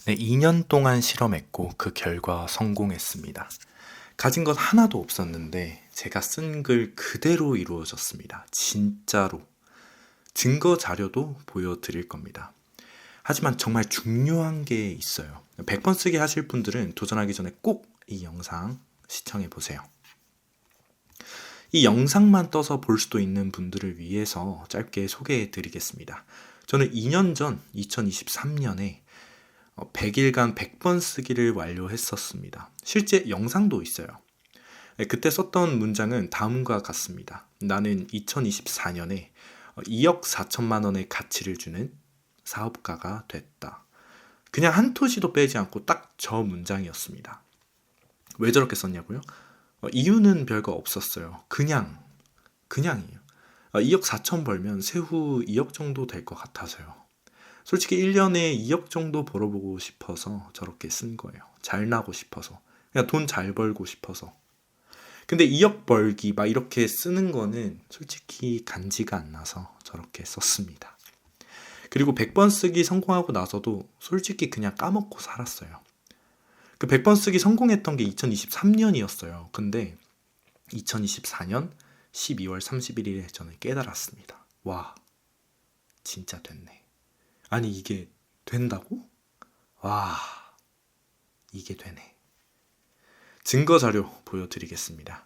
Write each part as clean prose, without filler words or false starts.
네, 2년 동안 실험했고 그 결과 성공했습니다. 가진 것 하나도 없었는데 제가 쓴 글 그대로 이루어졌습니다. 진짜로. 증거 자료도 보여드릴 겁니다. 하지만 정말 중요한 게 있어요. 100번 쓰기 하실 분들은 도전하기 전에 꼭 이 영상 시청해 보세요. 이 영상만 떠서 볼 수도 있는 분들을 위해서 짧게 소개해 드리겠습니다. 저는 2년 전 2023년에 100일간 100번 쓰기를 완료했었습니다. 실제 영상도 있어요. 그때 썼던 문장은 다음과 같습니다. 나는 2024년에 2억 4천만 원의 가치를 주는 사업가가 됐다. 그냥 한 토시도 빼지 않고 딱 저 문장이었습니다. 왜 저렇게 썼냐고요? 이유는 별거 없었어요. 그냥이에요. 2억 4천 벌면 세후 2억 정도 될 것 같아서요. 솔직히 1년에 2억 정도 벌어보고 싶어서 저렇게 쓴 거예요. 잘 나고 싶어서. 그냥 돈 잘 벌고 싶어서. 근데 2억 벌기 막 이렇게 쓰는 거는 솔직히 간지가 안 나서 저렇게 썼습니다. 그리고 100번 쓰기 성공하고 나서도 솔직히 그냥 까먹고 살았어요. 그 100번 쓰기 성공했던 게 2023년이었어요. 근데 2024년 12월 31일에 저는 깨달았습니다. 와, 진짜 됐네. 아니, 이게 된다고? 와, 이게 되네. 증거 자료 보여드리겠습니다.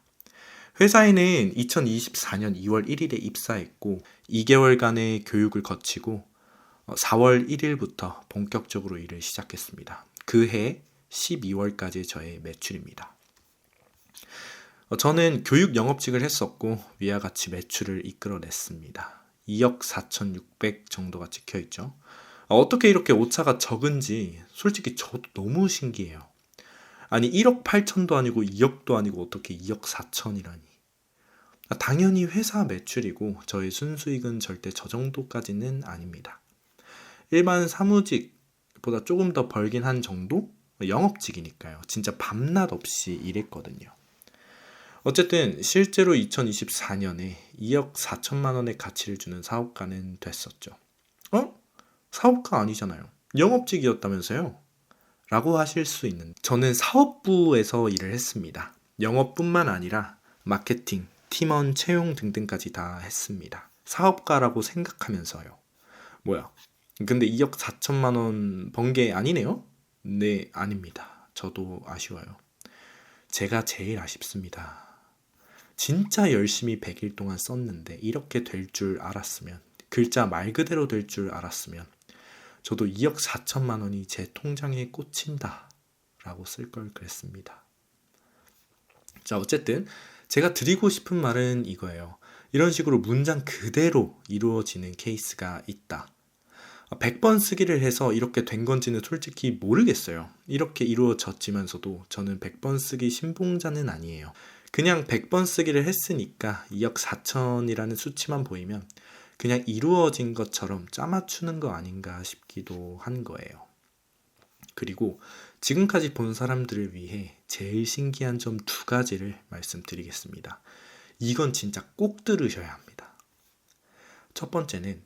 회사에는 2024년 2월 1일에 입사했고 2개월간의 교육을 거치고 4월 1일부터 본격적으로 일을 시작했습니다. 그해 12월까지 저의 매출입니다. 저는 교육 영업직을 했었고 위와 같이 매출을 이끌어냈습니다. 2억 4,600 정도가 찍혀있죠. 어떻게 이렇게 오차가 적은지 솔직히 저도 너무 신기해요. 아니 1억 8천도 아니고 2억도 아니고 어떻게 2억 4천이라니. 당연히 회사 매출이고 저의 순수익은 절대 저 정도까지는 아닙니다. 일반 사무직보다 조금 더 벌긴 한 정도? 영업직이니까요. 진짜 밤낮 없이 일했거든요. 어쨌든 실제로 2024년에 2억 4천만 원의 가치를 주는 사업가는 됐었죠. 사업가 아니잖아요. 영업직이었다면서요? 라고 하실 수 있는데 저는 사업부에서 일을 했습니다. 영업뿐만 아니라 마케팅, 팀원 채용 등등까지 다 했습니다. 사업가라고 생각하면서요. 뭐야? 근데 2억 4천만 원 번 게 아니네요? 네, 아닙니다. 저도 아쉬워요. 제가 제일 아쉽습니다. 진짜 열심히 100일 동안 썼는데 이렇게 될 줄 알았으면, 글자 말 그대로 될 줄 알았으면 저도 2억 4천만 원이 제 통장에 꽂힌다 라고 쓸 걸 그랬습니다. 자, 어쨌든 제가 드리고 싶은 말은 이거예요. 이런 식으로 문장 그대로 이루어지는 케이스가 있다. 100번 쓰기를 해서 이렇게 된 건지는 솔직히 모르겠어요. 이렇게 이루어졌지만서도 저는 100번 쓰기 신봉자는 아니에요. 그냥 100번 쓰기를 했으니까 2억 4천이라는 수치만 보이면 그냥 이루어진 것처럼 짜맞추는 거 아닌가 싶기도 한 거예요. 그리고 지금까지 본 사람들을 위해 제일 신기한 점 2가지를 말씀드리겠습니다. 이건 진짜 꼭 들으셔야 합니다. 첫 번째는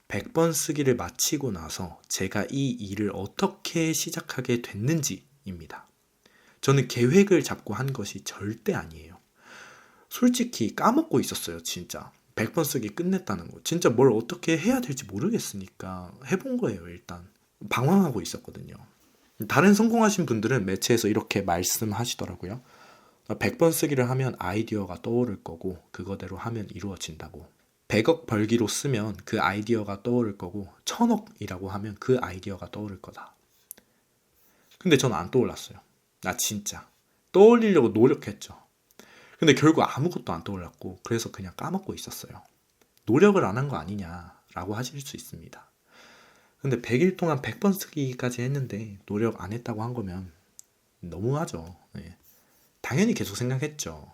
100번 쓰기를 마치고 나서 제가 이 일을 어떻게 시작하게 됐는지입니다. 저는 계획을 잡고 한 것이 절대 아니에요. 솔직히 까먹고 있었어요, 진짜. 100번 쓰기 끝냈다는 거. 진짜 뭘 어떻게 해야 될지 모르겠으니까 해본 거예요, 일단. 방황하고 있었거든요. 다른 성공하신 분들은 매체에서 이렇게 말씀하시더라고요. 100번 쓰기를 하면 아이디어가 떠오를 거고 그거대로 하면 이루어진다고. 100억 벌기로 쓰면 그 아이디어가 떠오를 거고 1000억이라고 하면 그 아이디어가 떠오를 거다. 근데 저는 안 떠올랐어요. 나 진짜. 떠올리려고 노력했죠. 근데 결국 아무것도 안 떠올랐고 그래서 그냥 까먹고 있었어요. 노력을 안 한 거 아니냐라고 하실 수 있습니다. 근데 100일 동안 100번 쓰기까지 했는데 노력 안 했다고 한 거면 너무하죠. 네. 당연히 계속 생각했죠.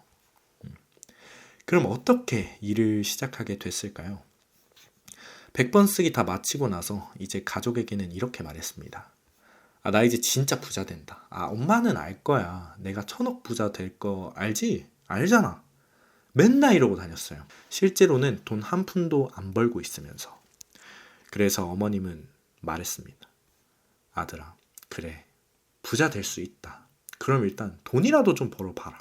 그럼 어떻게 일을 시작하게 됐을까요? 100번 쓰기 다 마치고 나서 이제 가족에게는 이렇게 말했습니다. 나 이제 진짜 부자 된다. 엄마는 알 거야. 내가 1000억 부자 될 거 알지? 알잖아. 맨날 이러고 다녔어요. 실제로는 돈 한 푼도 안 벌고 있으면서. 그래서 어머님은 말했습니다. 아들아, 그래, 부자 될 수 있다. 그럼 일단 돈이라도 좀 벌어봐라.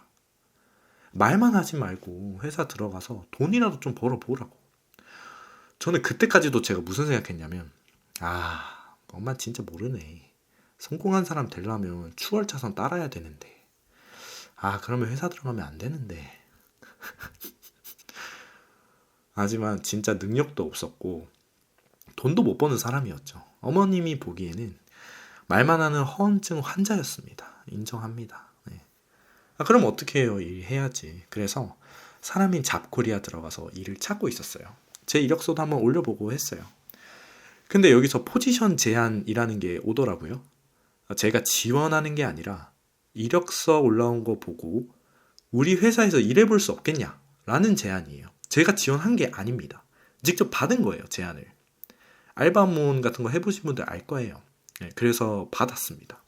말만 하지 말고 회사 들어가서 돈이라도 좀 벌어보라고. 저는 그때까지도 제가 무슨 생각했냐면, 엄마 진짜 모르네. 성공한 사람 되려면 추월차선 따라야 되는데. 그러면 회사 들어가면 안 되는데. 하지만 진짜 능력도 없었고 돈도 못 버는 사람이었죠. 어머님이 보기에는 말만 하는 허언증 환자였습니다. 인정합니다. 네. 그럼 어떻게 해요? 일해야지. 그래서 사람인 잡코리아 들어가서 일을 찾고 있었어요. 제 이력서도 한번 올려보고 했어요. 근데 여기서 포지션 제한이라는 게 오더라고요. 제가 지원하는 게 아니라 이력서 올라온 거 보고 우리 회사에서 일해볼 수 없겠냐? 라는 제안이에요. 제가 지원한 게 아닙니다. 직접 받은 거예요, 제안을. 알바몬 같은 거 해보신 분들 알 거예요. 네, 그래서 받았습니다.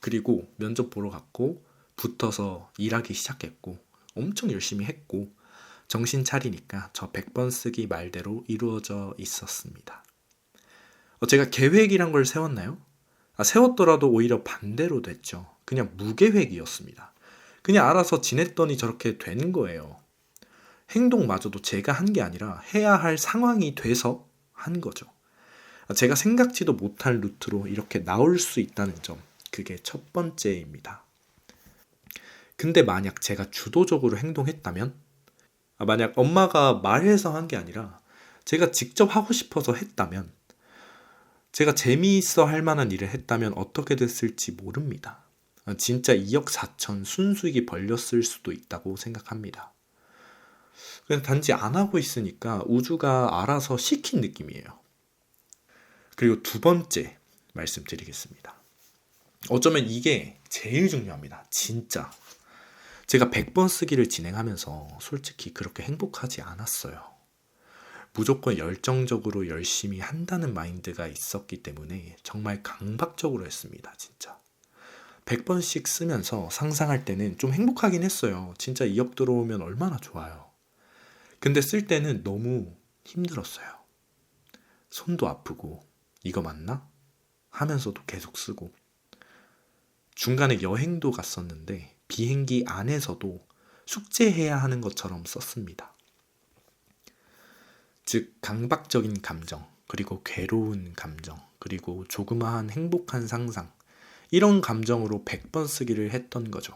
그리고 면접 보러 갔고 붙어서 일하기 시작했고 엄청 열심히 했고 정신 차리니까 저 100번 쓰기 말대로 이루어져 있었습니다. 제가 계획이란 걸 세웠나요? 세웠더라도 오히려 반대로 됐죠. 그냥 무계획이었습니다. 그냥 알아서 지냈더니 저렇게 된 거예요. 행동마저도 제가 한 게 아니라 해야 할 상황이 돼서 한 거죠. 제가 생각지도 못할 루트로 이렇게 나올 수 있다는 점, 그게 첫 번째입니다. 근데 만약 제가 주도적으로 행동했다면, 만약 엄마가 말해서 한 게 아니라 제가 직접 하고 싶어서 했다면, 제가 재미있어 할 만한 일을 했다면 어떻게 됐을지 모릅니다. 진짜 2억 4천 순수익이 벌렸을 수도 있다고 생각합니다. 그냥 단지 안 하고 있으니까 우주가 알아서 시킨 느낌이에요. 그리고 두 번째 말씀드리겠습니다. 어쩌면 이게 제일 중요합니다. 진짜. 제가 100번 쓰기를 진행하면서 솔직히 그렇게 행복하지 않았어요. 무조건 열정적으로 열심히 한다는 마인드가 있었기 때문에 정말 강박적으로 했습니다. 진짜. 100번씩 쓰면서 상상할 때는 좀 행복하긴 했어요. 진짜 2억 들어오면 얼마나 좋아요. 근데 쓸 때는 너무 힘들었어요. 손도 아프고 이거 맞나? 하면서도 계속 쓰고 중간에 여행도 갔었는데 비행기 안에서도 숙제해야 하는 것처럼 썼습니다. 즉 강박적인 감정, 그리고 괴로운 감정, 그리고 조그마한 행복한 상상 이런 감정으로 100번 쓰기를 했던 거죠.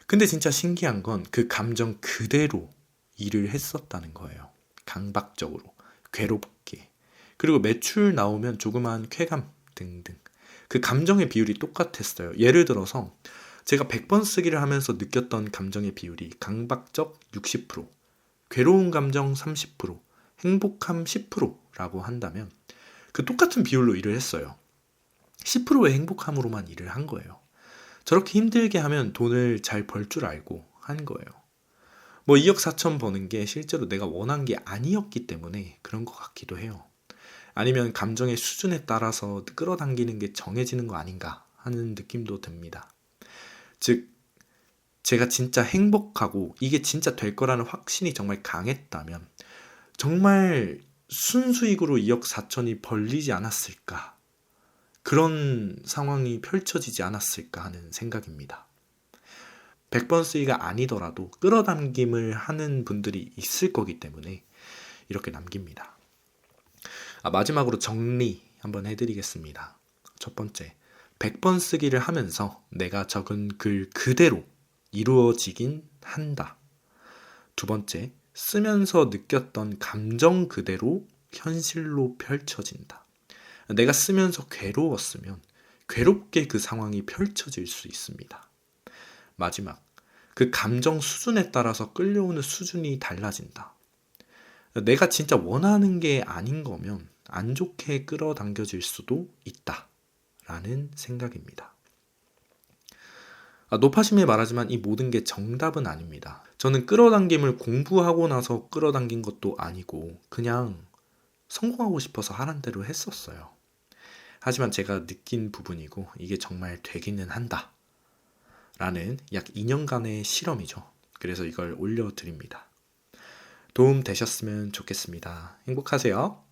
근데 진짜 신기한 건 그 감정 그대로 일을 했었다는 거예요. 강박적으로, 괴롭게. 그리고 매출 나오면 조그마한 쾌감 등등. 그 감정의 비율이 똑같았어요. 예를 들어서 제가 100번 쓰기를 하면서 느꼈던 감정의 비율이 강박적 60%, 괴로운 감정 30%, 행복함 10%라고 한다면 그 똑같은 비율로 일을 했어요. 10%의 행복함으로만 일을 한 거예요. 저렇게 힘들게 하면 돈을 잘 벌 줄 알고 한 거예요. 2억 4천 버는 게 실제로 내가 원한 게 아니었기 때문에 그런 것 같기도 해요. 아니면 감정의 수준에 따라서 끌어당기는 게 정해지는 거 아닌가 하는 느낌도 듭니다. 즉, 제가 진짜 행복하고 이게 진짜 될 거라는 확신이 정말 강했다면 정말 순수익으로 2억 4천이 벌리지 않았을까? 그런 상황이 펼쳐지지 않았을까 하는 생각입니다. 100번 쓰기가 아니더라도 끌어당김을 하는 분들이 있을 거기 때문에 이렇게 남깁니다. 마지막으로 정리 한번 해드리겠습니다. 첫 번째, 100번 쓰기를 하면서 내가 적은 글 그대로 이루어지긴 한다. 두 번째, 쓰면서 느꼈던 감정 그대로 현실로 펼쳐진다. 내가 쓰면서 괴로웠으면 괴롭게 그 상황이 펼쳐질 수 있습니다. 마지막, 그 감정 수준에 따라서 끌려오는 수준이 달라진다. 내가 진짜 원하는 게 아닌 거면 안 좋게 끌어당겨질 수도 있다. 라는 생각입니다. 노파심에 말하지만 이 모든 게 정답은 아닙니다. 저는 끌어당김을 공부하고 나서 끌어당긴 것도 아니고 그냥 성공하고 싶어서 하란 대로 했었어요. 하지만 제가 느낀 부분이고 이게 정말 되기는 한다. 라는 약 2년간의 실험이죠. 그래서 이걸 올려드립니다. 도움 되셨으면 좋겠습니다. 행복하세요.